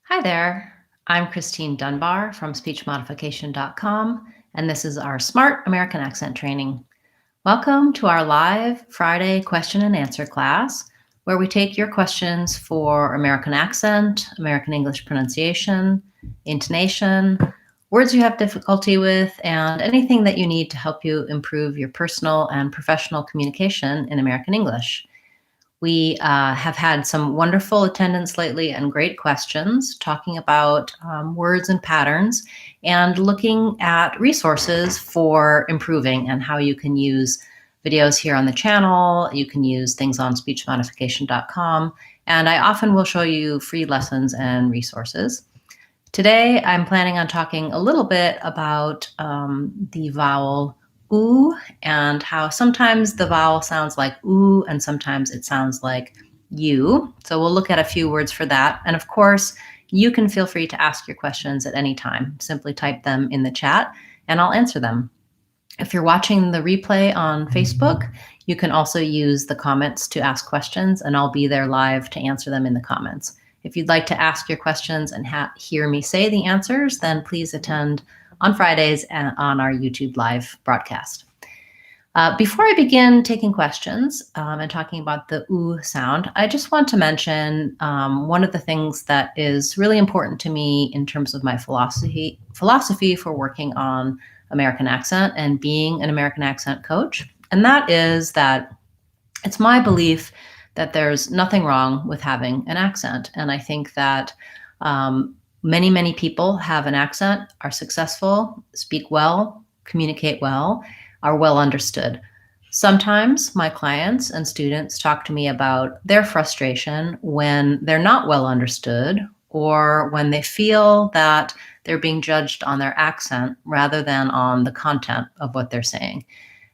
Hi there. I'm Christine Dunbar from speechmodification.com, and this is our Smart American Accent Training. Welcome to our live Friday question and answer class, where we take your questions for American accent, American English pronunciation, intonation, words you have difficulty with, and anything that you need to help you improve your personal and professional communication in American English. We have had some wonderful attendance lately and great questions talking about words and patterns and looking at resources for improving and how you can use videos here on the channel. You can use things on speechmodification.com, and I often will show you free lessons and resources. Today, I'm planning on talking a little bit about the vowel oo and how sometimes the vowel sounds like oo and sometimes it sounds like you. So we'll look at a few words for that. And of course, you can feel free to ask your questions at any time. Simply type them in the chat and I'll answer them. If you're watching the replay on Facebook, you can also use the comments to ask questions, and I'll be there live to answer them in the comments. If you'd like to ask your questions and hear me say the answers, then please attend on Fridays on our YouTube live broadcast. Before I begin taking questions and talking about the oo sound, I just want to mention one of the things that is really important to me in terms of my philosophy for working on American accent and being an American accent coach. And that is that it's my belief that there's nothing wrong with having an accent. And I think that many, many people have an accent, are successful, speak well, communicate well, are well understood. Sometimes my clients and students talk to me about their frustration when they're not well understood or when they feel that they're being judged on their accent rather than on the content of what they're saying.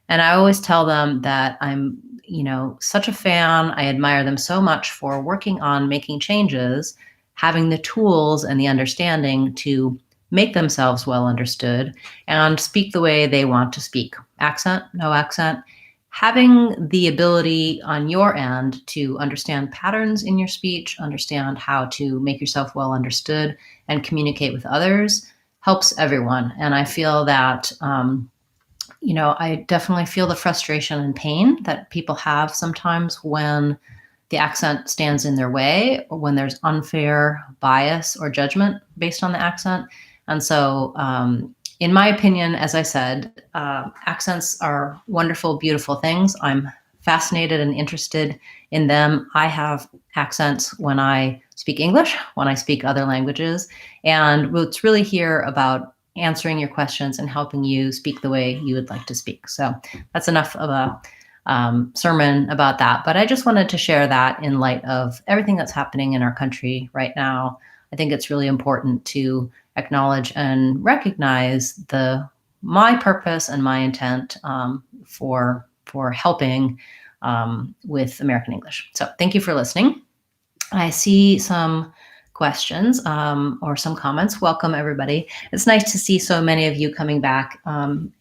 And I always tell them that I'm, such a fan. I admire them so much for working on making changes, having the tools and the understanding to make themselves well understood and speak the way they want to speak. Accent, no accent. Having the ability on your end to understand patterns in your speech, understand how to make yourself well understood and communicate with others helps everyone. And I feel that, I definitely feel the frustration and pain that people have sometimes when the accent stands in their way or when there's unfair bias or judgment based on the accent. And so, in my opinion, as I said, accents are wonderful, beautiful things. I'm fascinated and interested in them. I have accents when I speak English, when I speak other languages, and it's really here about answering your questions and helping you speak the way you would like to speak. So that's enough of a sermon about that. But I just wanted to share that in light of everything that's happening in our country right now. I think it's really important to acknowledge and recognize my purpose and my intent for helping with American English. So thank you for listening. I see some questions or some comments. Welcome, everybody. It's nice to see so many of you coming back and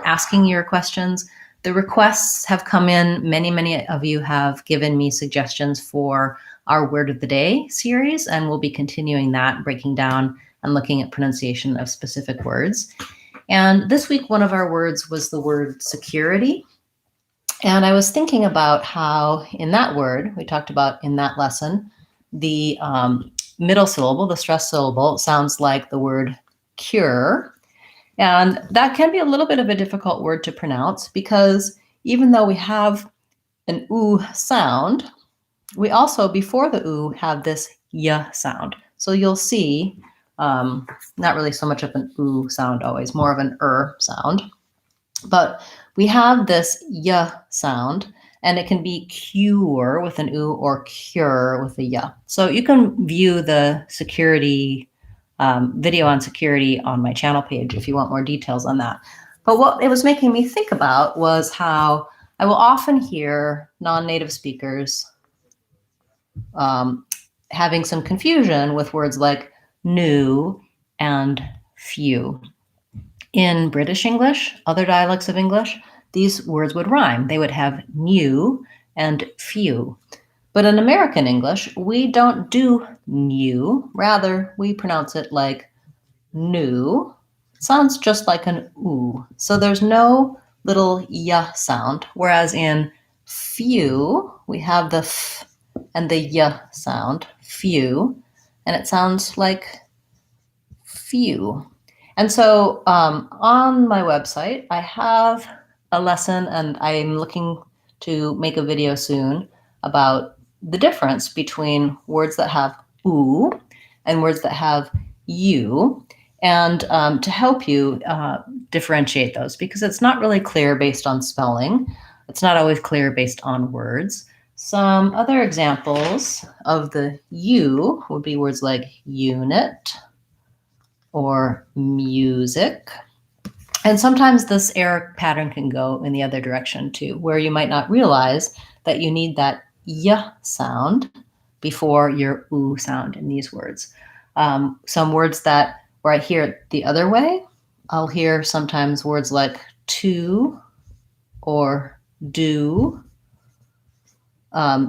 asking your questions. The requests have come in. Many of you have given me suggestions for our Word of the Day series, and we'll be continuing that, breaking down and looking at pronunciation of specific words. And this week, one of our words was the word security. And I was thinking about how in that word, we talked about in that lesson, the middle syllable, the stressed syllable, sounds like the word cure. And that can be a little bit of a difficult word to pronounce because even though we have an oo sound, we also, before the oo, have this y sound. So you'll see, not really so much of an oo sound always, more of an sound. But we have this y sound, and it can be cure with an oo or cure with a y. So you can view the security video on security on my channel page if you want more details on that. But what it was making me think about was how I will often hear non-native speakers having some confusion with words like new and few. In British English, other dialects of English, these words would rhyme. They would have new and few. But in American English, we don't do new. Rather, we pronounce it like new. It sounds just like an oo. So there's no little y sound. Whereas in few, we have the f and the y sound, few, and it sounds like few. And so on my website, I have a lesson, and I'm looking to make a video soon about the difference between words that have oo and words that have you, and to help you differentiate those, because it's not really clear based on spelling. It's not always clear based on words. Some other examples of the you would be words like unit or music. And sometimes this error pattern can go in the other direction too, where you might not realize that you need that y sound before your oo sound in these words. Some words that where I hear it the other way, I'll hear sometimes words like to or do.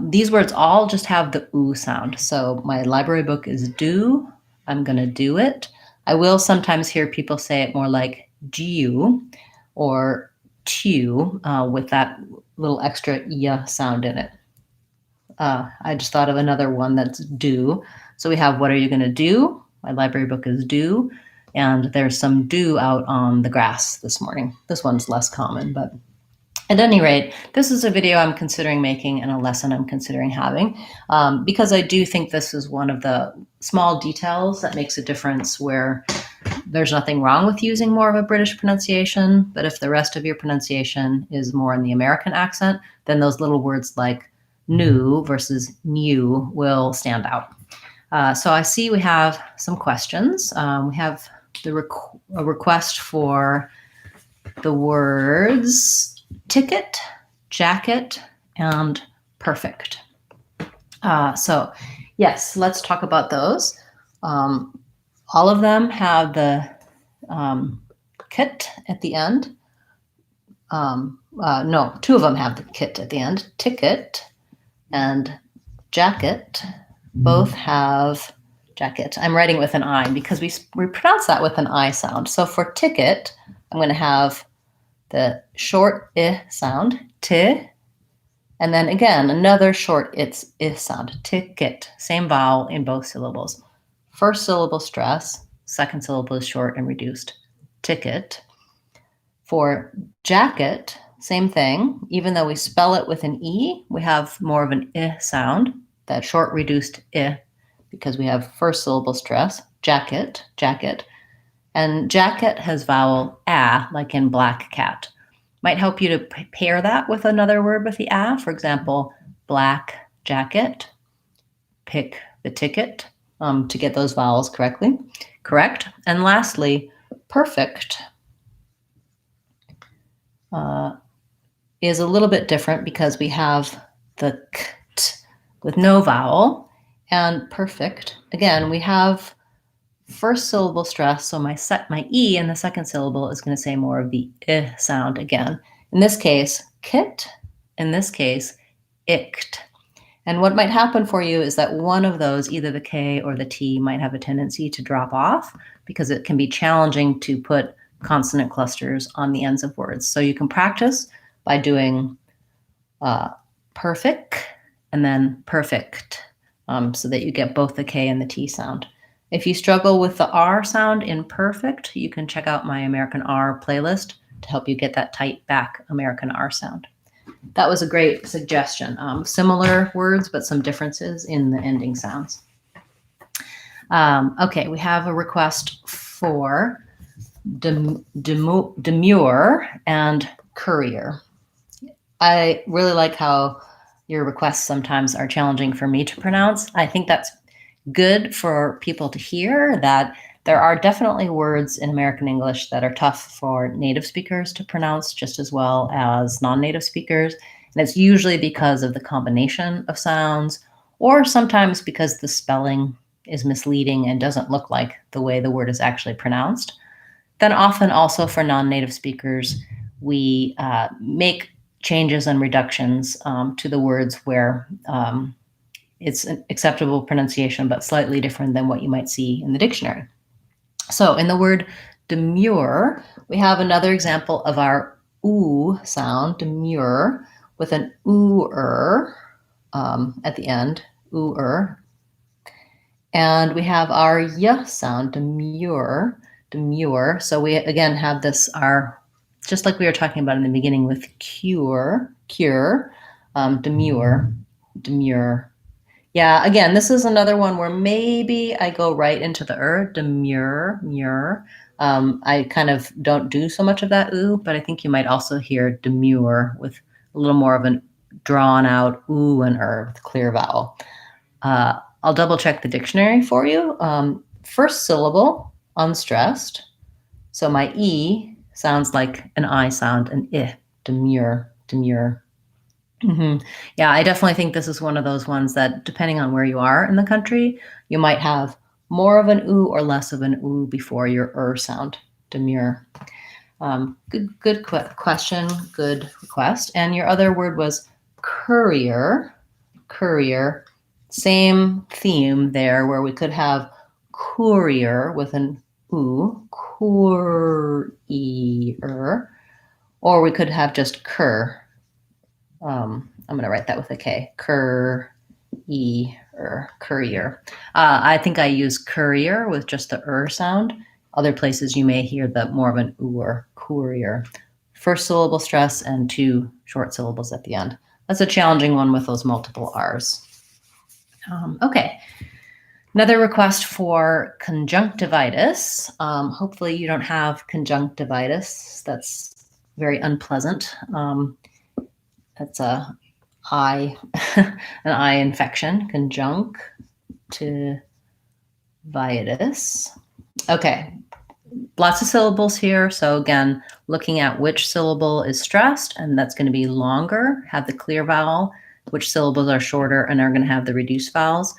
These words all just have the oo sound. So my library book is do. I'm going to do it. I will sometimes hear people say it more like jiu or tu with that little extra y sound in it. I just thought of another one that's do. So we have what are you going to do? My library book is do. And there's some dew out on the grass this morning. This one's less common, but at any rate, this is a video I'm considering making and a lesson I'm considering having because I do think this is one of the small details that makes a difference, where there's nothing wrong with using more of a British pronunciation, but if the rest of your pronunciation is more in the American accent, then those little words like new versus new will stand out. So I see we have some questions. We have a request for the words ticket, jacket, and perfect. So yes, let's talk about those. All of them have the kit at the end. No, two of them have the kit at the end. Ticket and jacket both have jacket. I'm writing with an I because we pronounce that with an I sound. So for ticket, I'm going to have the short I sound, t, and then again, another short I sound, ticket, same vowel in both syllables. First syllable stress, second syllable is short and reduced, ticket. For jacket, same thing. Even though we spell it with an E, we have more of an I sound, that short reduced I, because we have first syllable stress, jacket, jacket. And jacket has vowel a, like in black cat. Might help you to pair that with another word with the a. For example, black jacket, pick the ticket, to get those vowels correct. And lastly, perfect is a little bit different because we have the kt with no vowel, and perfect, again, we have first syllable stress, so my E in the second syllable is going to say more of the I sound again. In this case, kit. In this case, ict. And what might happen for you is that one of those, either the K or the T, might have a tendency to drop off because it can be challenging to put consonant clusters on the ends of words. So you can practice by doing perfect and then perfect so that you get both the K and the T sound. If you struggle with the R sound in perfect, you can check out my American R playlist to help you get that tight back American R sound. That was a great suggestion. Similar words, but some differences in the ending sounds. Okay, we have a request for demure and courier. I really like how your requests sometimes are challenging for me to pronounce. I think that's good for people to hear, that there are definitely words in American English that are tough for native speakers to pronounce just as well as non-native speakers. And it's usually because of the combination of sounds, or sometimes because the spelling is misleading and doesn't look like the way the word is actually pronounced. Then often also for non-native speakers, we make changes and reductions to the words where it's an acceptable pronunciation, but slightly different than what you might see in the dictionary. So in the word demure, we have another example of our oo sound, demure, with an oo-er at the end, oo-er. And we have our y sound, demure, demure. So we again have this, just like we were talking about in the beginning with cure, demure, demure. Yeah, again, this is another one where maybe I go right into the demure, mure. I kind of don't do so much of that ooh, but I think you might also hear demure with a little more of a drawn out ooh and with clear vowel. I'll double check the dictionary for you. First syllable, unstressed. So my E sounds like an I sound, an I, demure, demure. Yeah, I definitely think this is one of those ones that, depending on where you are in the country, you might have more of an oo or less of an oo before your sound, demure. Good question, good request. And your other word was courier, courier. Same theme there, where we could have courier with an oo, courier, or we could have just cur. I'm going to write that with a K. Courier. I think I use courier with just the sound. Other places you may hear the more of an or courier. First syllable stress and 2 short syllables at the end. That's a challenging one with those multiple R's. Okay. Another request for conjunctivitis. Hopefully you don't have conjunctivitis. That's very unpleasant. That's an eye infection, conjunctivitis. Okay, lots of syllables here. So again, looking at which syllable is stressed, and that's going to be longer, have the clear vowel, which syllables are shorter and are going to have the reduced vowels.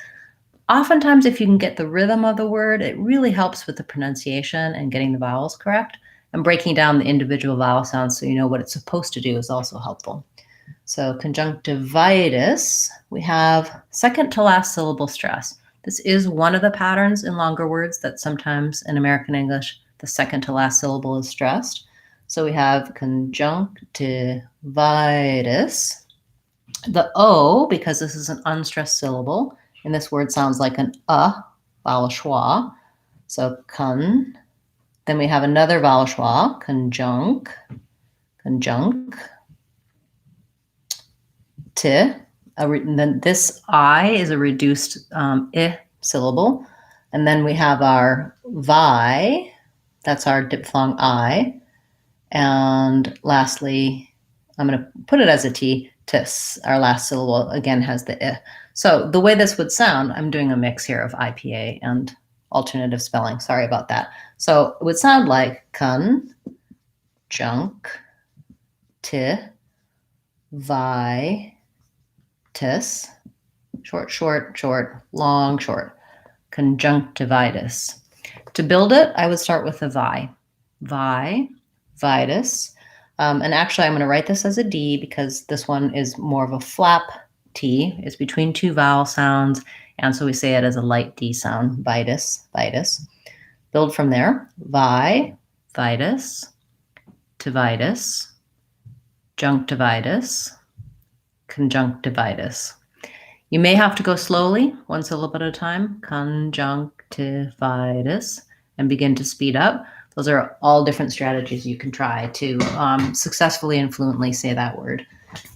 Oftentimes, if you can get the rhythm of the word, it really helps with the pronunciation and getting the vowels correct. And breaking down the individual vowel sounds so you know what it's supposed to do is also helpful. So conjunctivitis, we have second to last syllable stress. This is one of the patterns in longer words that sometimes in American English, the second to last syllable is stressed. So we have conjunctivitis. The O, because this is an unstressed syllable, and this word sounds like an vowel schwa. So con. Then we have another vowel schwa, conjunct. Then this I is a reduced I syllable. And then we have our vi, that's our diphthong I. And lastly, I'm going to put it as a T, tis, our last syllable, again has the I. So the way this would sound, I'm doing a mix here of IPA and alternative spelling. Sorry about that. So it would sound like conjunctivitis, short, long, short, conjunctivitis. To build it, I would start with a vitis. And actually, I'm going to write this as a D because this one is more of a flap T. It's between 2 vowel sounds, and so we say it as a light D sound, vitis. Build from there, vitis, tivitis, junctivitis, conjunctivitis. You may have to go slowly, one syllable at a time, conjunctivitis, and begin to speed up. Those are all different strategies you can try to successfully and fluently say that word.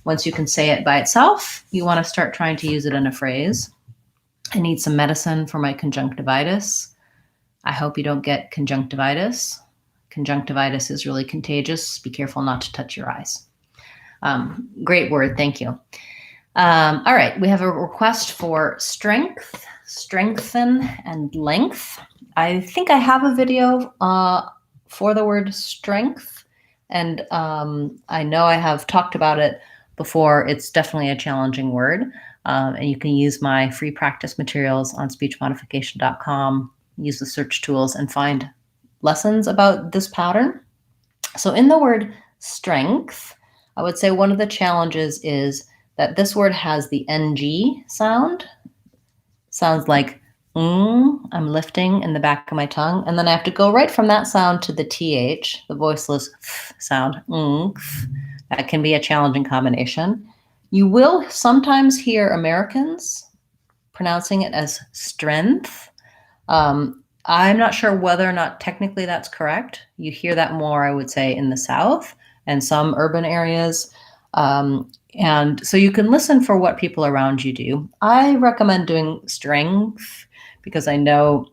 Once you can say it by itself, you want to start trying to use it in a phrase. I need some medicine for my conjunctivitis. I hope you don't get conjunctivitis. Conjunctivitis is really contagious. Be careful not to touch your eyes. Great word, thank you. All right, we have a request for strength, strengthen, and length. I think I have a video for the word strength, and I know I have talked about it before. It's definitely a challenging word, and you can use my free practice materials on speechmodification.com, use the search tools, and find lessons about this pattern. So in the word strength, I would say one of the challenges is that this word has the NG sound. sounds like I'm lifting in the back of my tongue, and then I have to go right from that sound to the th, the voiceless sound. That can be a challenging combination. You will sometimes hear Americans pronouncing it as strength. I'm not sure whether or not technically that's correct. You hear that more, I would say, in the South and some urban areas. And so you can listen for what people around you do. I recommend doing strength because I know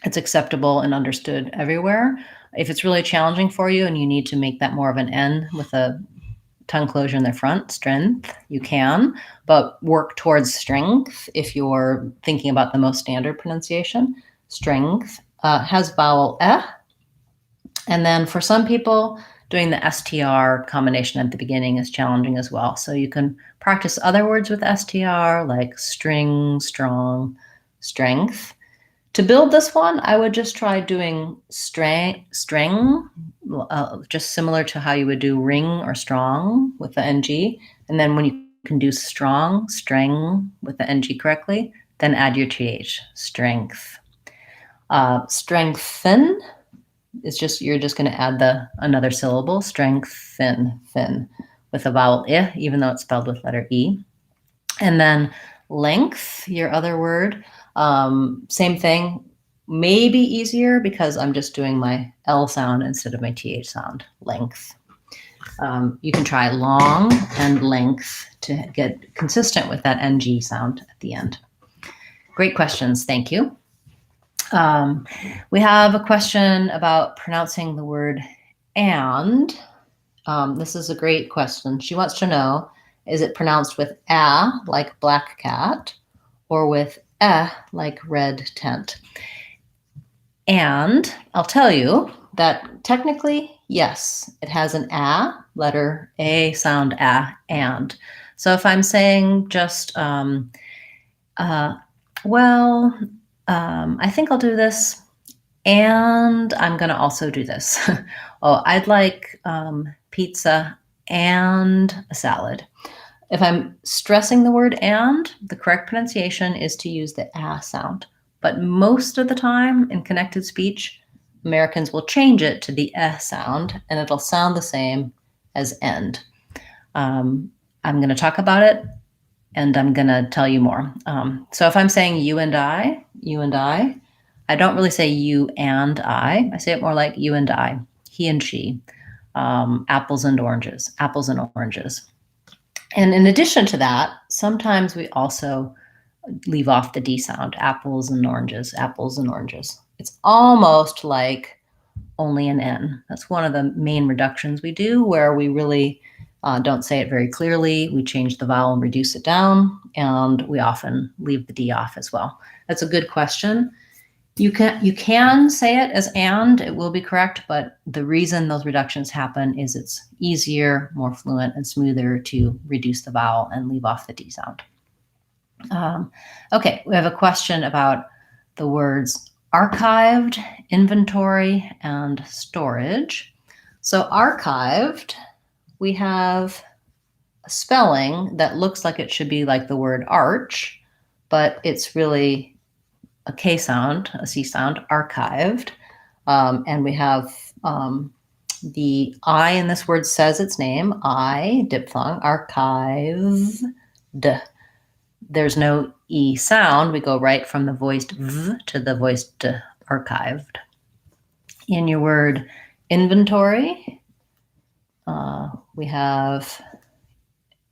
it's acceptable and understood everywhere. If it's really challenging for you and you need to make that more of an N with a tongue closure in the front, strength, you can, but work towards strength if you're thinking about the most standard pronunciation. Strength has vowel eh, and then for some people, doing the STR combination at the beginning is challenging as well. So you can practice other words with STR like string, strong, strength. To build this one, I would just try doing string, just similar to how you would do ring or strong with the NG. And then when you can do strong, string with the NG correctly, then add your TH, strength. Strengthen is just, you're just going to add another syllable, strengthen, thin, with a vowel I, even though it's spelled with letter E. And then length, your other word, same thing, maybe easier because I'm just doing my L sound instead of my TH sound, length. You can try long and length to get consistent with that NG sound at the end. Great questions, thank you. We have a question about pronouncing the word and. This is a great question. She wants to know, is it pronounced with a, like black cat, or with like red tent? And I'll tell you that technically, yes, it has an a, letter A sound a, and. So if I'm saying just, I think I'll do this, and I'm going to also do this. Oh, I'd like pizza and a salad. If I'm stressing the word and, the correct pronunciation is to use the a sound. But most of the time in connected speech, Americans will change it to the sound, and it'll sound the same as end. I'm going to talk about it, and I'm going to tell you more. So if I'm saying you and I don't really say you and I say it more like you and I, he and she, apples and oranges. And in addition to that, sometimes we also leave off the D sound, apples and oranges. It's almost like only an N. That's one of the main reductions we do, where we really don't say it very clearly. We change the vowel and reduce it down, and we often leave the D off as well. That's a good question. You can say it as and, it will be correct, but the reason those reductions happen is it's easier, more fluent, and smoother to reduce the vowel and leave off the D sound. Okay, we have a question about the words archived, inventory, and storage. So archived, we have a spelling that looks like it should be like the word arch, but it's really a K sound, a C sound, archived. And we have the I in this word says its name, I, diphthong, archived. There's no E sound. We go right from the voiced V to the voiced D, archived. In your word inventory, we have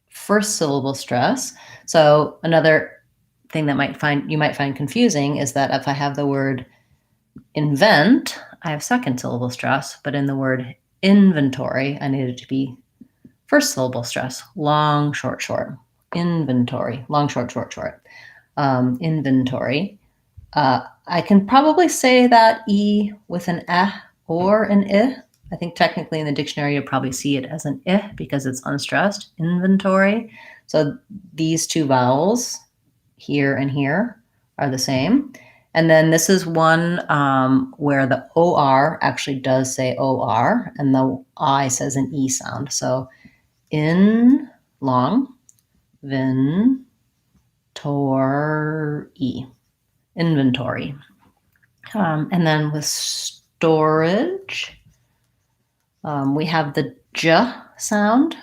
first syllable stress. So another thing that you might find confusing is that if I have the word invent, I have second syllable stress, but in the word inventory, I need it to be first syllable stress, long, short, short. Inventory, long, short, short, short. Inventory. I can probably say that E with an or an I. I think technically in the dictionary, you'll probably see it as an I because it's unstressed, inventory. So these two vowels, here and here, are the same. And then this is one where the OR actually does say OR, and the I says an E sound. So in, long, vin, inventory. And then with storage, we have the J sound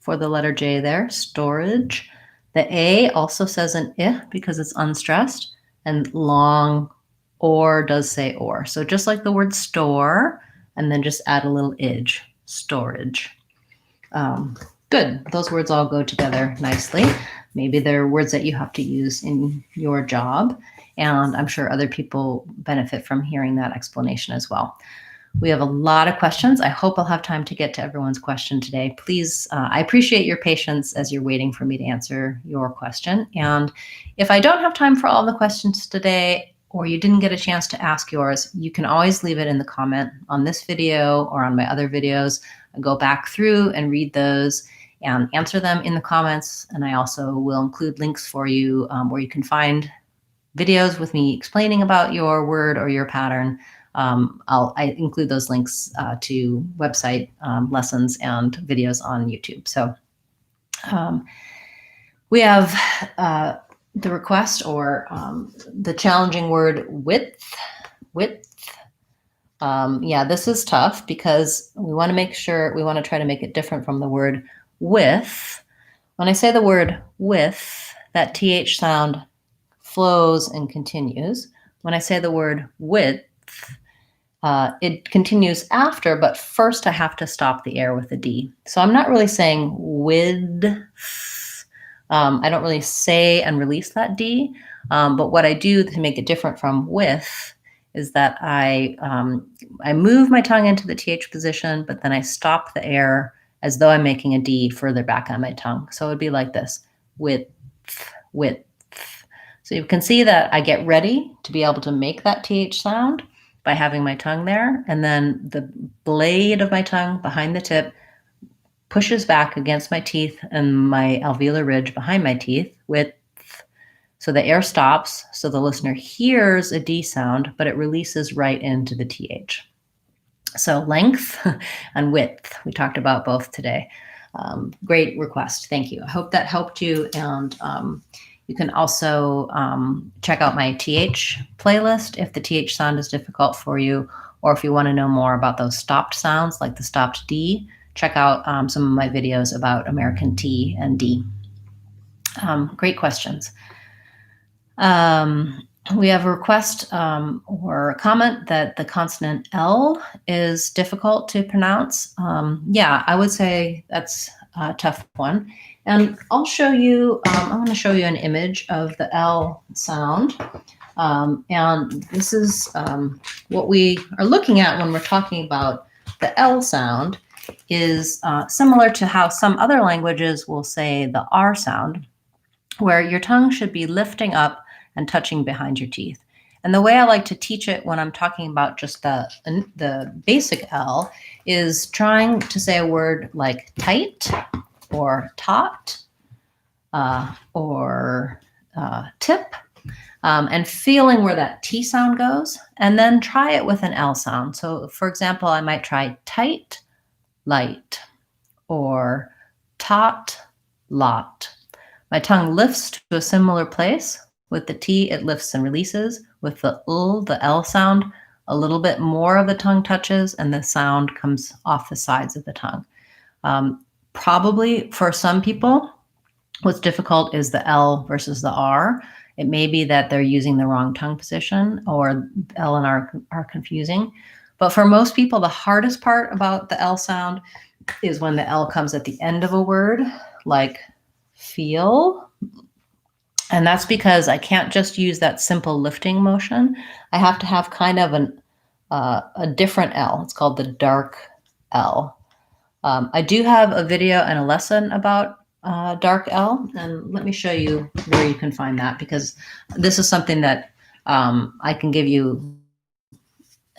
for the letter J there, storage. The A also says an I because it's unstressed, and long or does say or. So just like the word store, and then just add a little ij, storage. Good. Those words all go together nicely. Maybe they're words that you have to use in your job, and I'm sure other people benefit from hearing that explanation as well. We have a lot of questions. I hope I'll have time to get to everyone's question today. Please, I appreciate your patience as you're waiting for me to answer your question. And if I don't have time for all the questions today, or you didn't get a chance to ask yours, you can always leave it in the comment on this video or on my other videos. I go back through and read those and answer them in the comments. And I also will include links for you where you can find videos with me explaining about your word or your pattern. I include those links to website lessons and videos on YouTube. So we have the request or the challenging word width. Yeah, this is tough because we want to make sure, we want to try to make it different from the word with. When I say the word with, that TH sound flows and continues. When I say the word width, it continues after, but first I have to stop the air with a D. So I'm not really saying width. I don't really say and release that D. But what I do to make it different from with is that I move my tongue into the TH position, but then I stop the air as though I'm making a D further back on my tongue. So it would be like this, width. So you can see that I get ready to be able to make that TH sound by having my tongue there, and then the blade of my tongue behind the tip pushes back against my teeth and my alveolar ridge behind my teeth width. So the air stops, so the listener hears a D sound, but it releases right into the TH. So length and width, we talked about both today. Great request, thank you. I hope that helped you, and you can also check out my TH playlist if the TH sound is difficult for you, or if you want to know more about those stopped sounds like the stopped D, check out some of my videos about American T and D. Great questions. We have a request or a comment that the consonant L is difficult to pronounce. Yeah, I would say that's a tough one. And I'll show you, I'm going to show you an image of the L sound. And this is what we are looking at when we're talking about the L sound is similar to how some other languages will say the R sound, where your tongue should be lifting up and touching behind your teeth. And the way I like to teach it when I'm talking about just the basic L is trying to say a word like tight or taut or tip, and feeling where that T sound goes, and then try it with an L sound. So for example, I might try tight, light, or taut, lot. My tongue lifts to a similar place. With the T, it lifts and releases. With the L sound, a little bit more of the tongue touches and the sound comes off the sides of the tongue. Probably for some people, what's difficult is the L versus the R. It may be that they're using the wrong tongue position or L and R are confusing. But for most people, the hardest part about the L sound is when the L comes at the end of a word, like feel. And that's because I can't just use that simple lifting motion. I have to have kind of a different L. It's called the dark L. I do have a video and a lesson about dark L, and let me show you where you can find that, because this is something that I can give you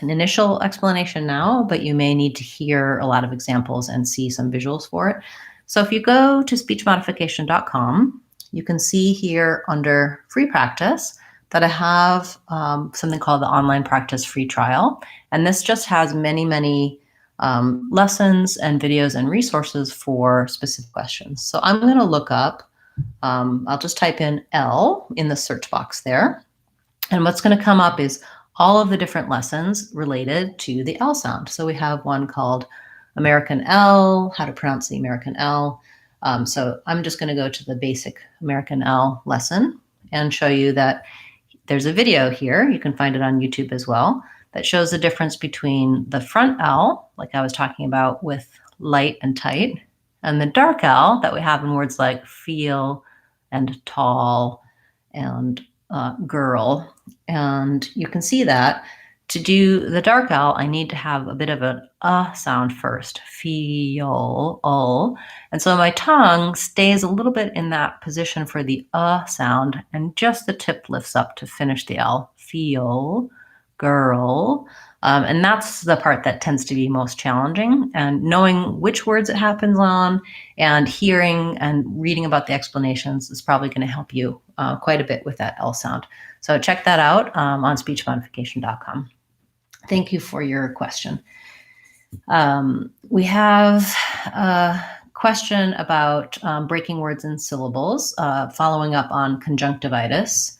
an initial explanation now, but you may need to hear a lot of examples and see some visuals for it. So if you go to speechmodification.com, you can see here under free practice that I have something called the online practice free trial. And this just has many, many lessons and videos and resources for specific questions. So I'm going to look up I'll just type in L in the search box there. And what's going to come up is all of the different lessons related to the L sound. So we have one called American L, how to pronounce the American L. So I'm just going to go to the basic American L lesson and show you that there's a video here. You can find it on YouTube as well, that shows the difference between the front L, like I was talking about with light and tight, and the dark L that we have in words like feel and tall and girl. And you can see that to do the dark L, I need to have a bit of an sound first, feel, and so my tongue stays a little bit in that position for the sound, and just the tip lifts up to finish the L, feel, girl. And that's the part that tends to be most challenging, and knowing which words it happens on and hearing and reading about the explanations is probably going to help you quite a bit with that L sound. So check that out on speechmodification.com. Thank you for your question. We have a question about breaking words in syllables, following up on conjunctivitis.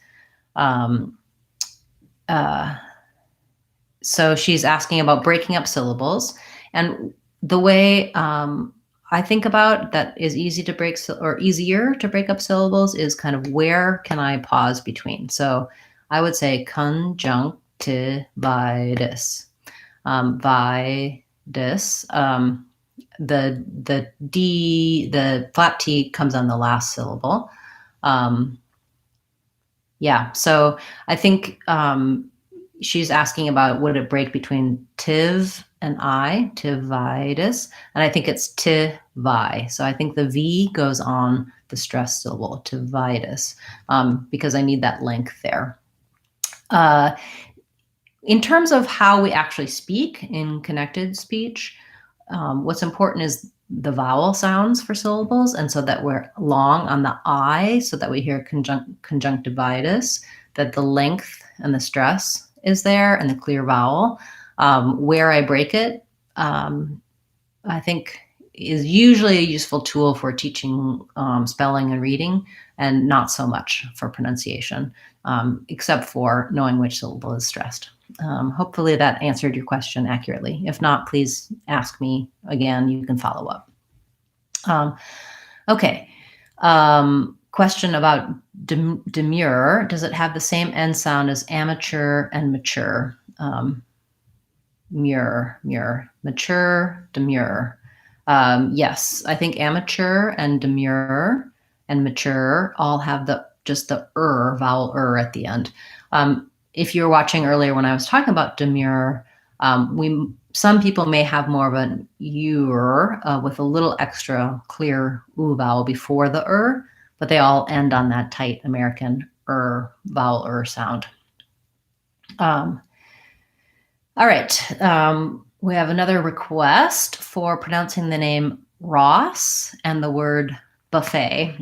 So she's asking about breaking up syllables, and the way I think about that is easier to break up syllables is kind of where can I pause between. So I would say conjunctivitis, vidus. The D, the flat T comes on the last syllable. Yeah, so I think she's asking about would it break between tiv and I, tivitis, and I think it's tivi. So I think the V goes on the stressed syllable, tivitis, because I need that length there. In terms of how we actually speak in connected speech, what's important is the vowel sounds for syllables, and so that we're long on the I, so that we hear conjunctivitis, that the length and the stress is there, and the clear vowel. Where I break it, I think is usually a useful tool for teaching spelling and reading, and not so much for pronunciation, except for knowing which syllable is stressed. Hopefully that answered your question accurately. If not, please ask me again. You can follow up. Okay. Question about demure. Does it have the same end sound as amateur and mature? Mature, demure. Yes, I think amateur and demure and mature all have just the vowel at the end. If you were watching earlier when I was talking about demure, some people may have more of an with a little extra clear vowel before the but they all end on that tight American vowel sound. All right, we have another request for pronouncing the name Ross and the word buffet.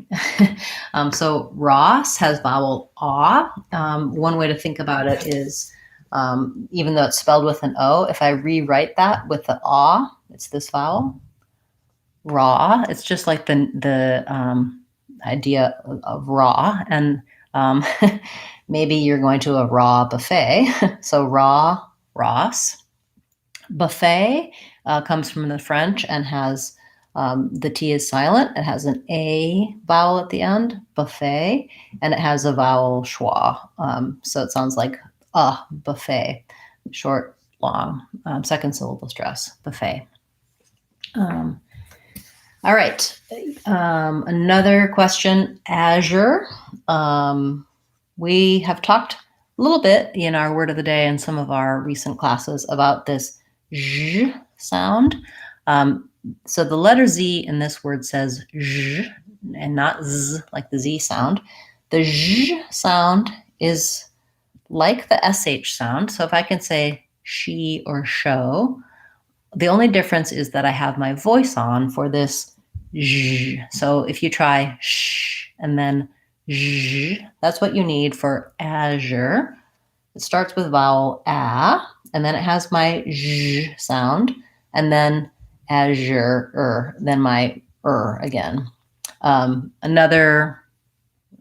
So Ross has vowel aw. One way to think about it is, even though it's spelled with an O, if I rewrite that with the aw, it's this vowel, raw. It's just like the idea of raw, and maybe you're going to a raw buffet. So raw, Ross. Buffet comes from the French and has the T is silent. It has an A vowel at the end, buffet, and it has a vowel schwa. So it sounds like buffet, short, long, second syllable stress, buffet. All right. Another question, Azure. We have talked a little bit in our word of the day and some of our recent classes about this zh sound. So the letter Z in this word says zh and not z like the Z sound. The zh sound is like the SH sound. So if I can say she or show, the only difference is that I have my voice on for this zh. So if you try sh and then zh, that's what you need for Azure. It starts with vowel a, and then it has my zh sound, and then Azure, then my again. Another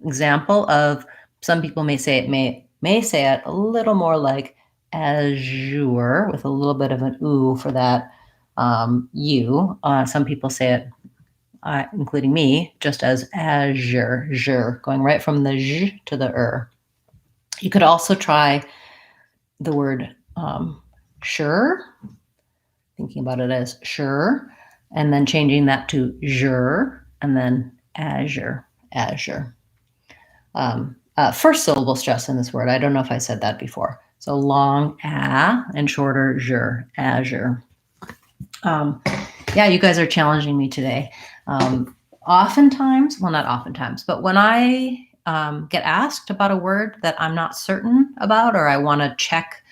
example of some people may say it a little more like azure with a little bit of an ooh for that U. Some people say it, including me, just as azure, going right from the Z to the You could also try the word sure, thinking about it as sure, and then changing that to jure, and then azure. First syllable stress in this word. I don't know if I said that before. So long a and shorter jure, azure. Yeah, you guys are challenging me today. Oftentimes, well, not oftentimes, but when I get asked about a word that I'm not certain about, or I want to check,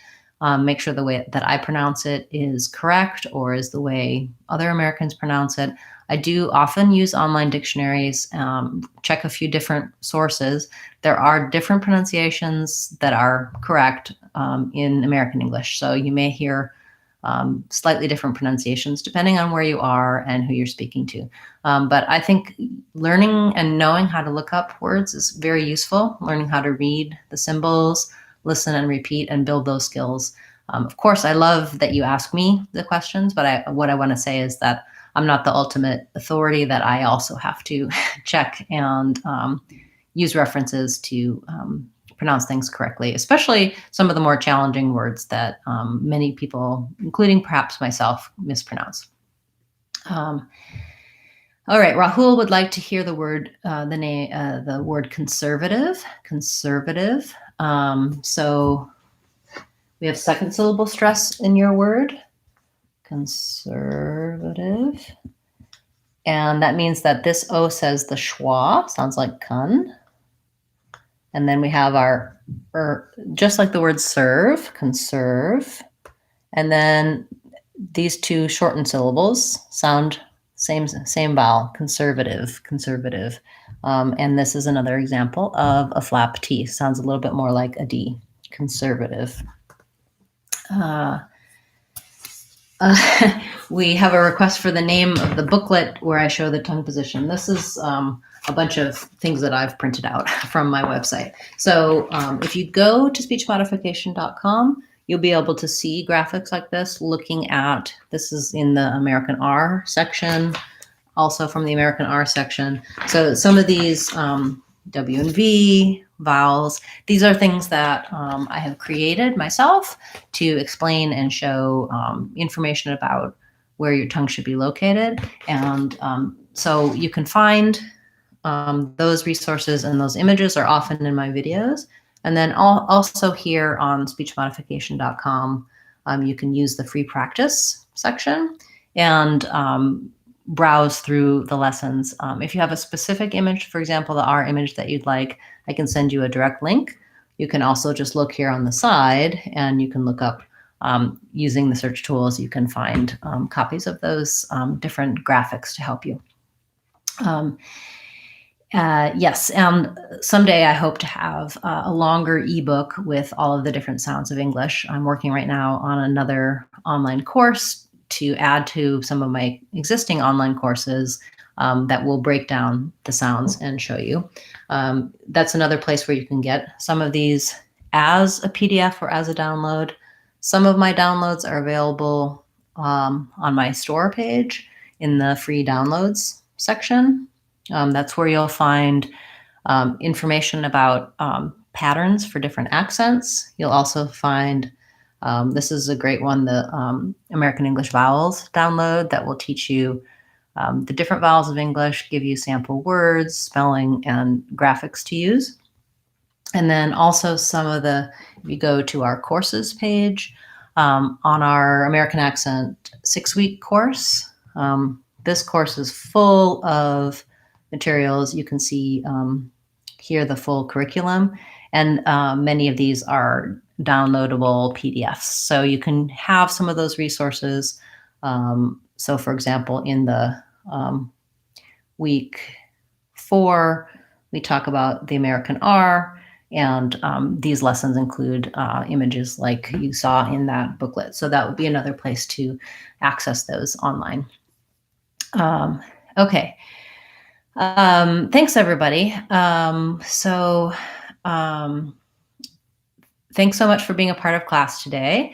make sure the way that I pronounce it is correct or is the way other Americans pronounce it, I do often use online dictionaries, check a few different sources. There are different pronunciations that are correct in American English. So you may hear slightly different pronunciations depending on where you are and who you're speaking to. But I think learning and knowing how to look up words is very useful. Learning how to read the symbols, listen and repeat, and build those skills. Of course, I love that you ask me the questions, but what I want to say is that I'm not the ultimate authority, that I also have to check and use references to pronounce things correctly, especially some of the more challenging words that many people, including perhaps myself, mispronounce. All right, Rahul would like to hear the word, the word conservative. Conservative. So we have second syllable stress in your word, conservative. And that means that this O says the schwa, sounds like kun. And then we have our, just like the word serve, conserve. And then these two shortened syllables sound same vowel, conservative. And this is another example of a flap T. Sounds a little bit more like a D, conservative. We have a request for the name of the booklet where I show the tongue position. This is a bunch of things that I've printed out from my website. So if you go to speechmodification.com, you'll be able to see graphics like this, looking at, this is in the American R section, also from the American R section. So some of these W and V, vowels, these are things that I have created myself to explain and show information about where your tongue should be located. And so you can find those resources, and those images are often in my videos. And then also here on speechmodification.com, you can use the free practice section and browse through the lessons. If you have a specific image, for example, the R image that you'd like, I can send you a direct link. You can also just look here on the side and you can look up using the search tools. You can find copies of those different graphics to help you. Yes, and someday I hope to have a longer ebook with all of the different sounds of English. I'm working right now on another online course to add to some of my existing online courses that will break down the sounds and show you. That's another place where you can get some of these as a PDF or as a download. Some of my downloads are available on my store page in the free downloads section. That's where you'll find information about patterns for different accents. You'll also find, this is a great one, the American English Vowels download that will teach you the different vowels of English, give you sample words, spelling, and graphics to use. And then also some of the, if you go to our courses page, on our American Accent 6-week course, this course is full of materials. You can see here the full curriculum, and many of these are downloadable PDFs. So you can have some of those resources. So for example, in the week 4, we talk about the American R, and these lessons include images like you saw in that booklet. So that would be another place to access those online. Okay. Thanks, everybody. Thanks so much for being a part of class today.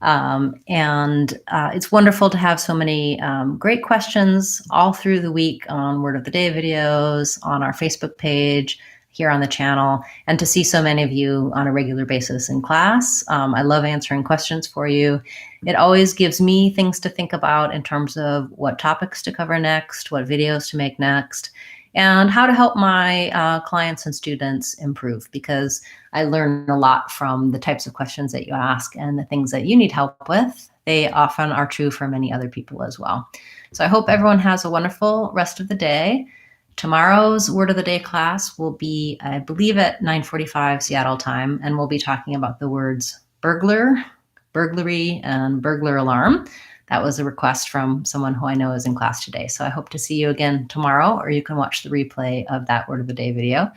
It's wonderful to have so many great questions all through the week on Word of the Day videos, on our Facebook page, here on the channel, and to see so many of you on a regular basis in class. I love answering questions for you. It always gives me things to think about in terms of what topics to cover next, what videos to make next, and how to help my clients and students improve, because I learn a lot from the types of questions that you ask and the things that you need help with. They often are true for many other people as well. So I hope everyone has a wonderful rest of the day. Tomorrow's Word of the Day class will be, I believe, at 9:45 Seattle time, and we'll be talking about the words burglar, burglary, and burglar alarm. That was a request from someone who I know is in class today. So I hope to see you again tomorrow, or you can watch the replay of that Word of the Day video.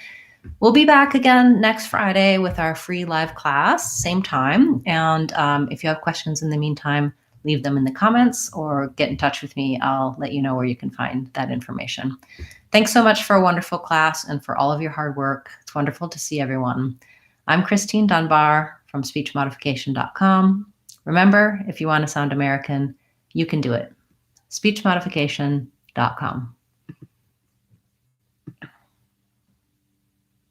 We'll be back again next Friday with our free live class, same time. And if you have questions in the meantime, leave them in the comments or get in touch with me. I'll let you know where you can find that information. Thanks so much for a wonderful class and for all of your hard work. It's wonderful to see everyone. I'm Christine Dunbar from speechmodification.com. Remember, if you want to sound American, you can do it. speechmodification.com.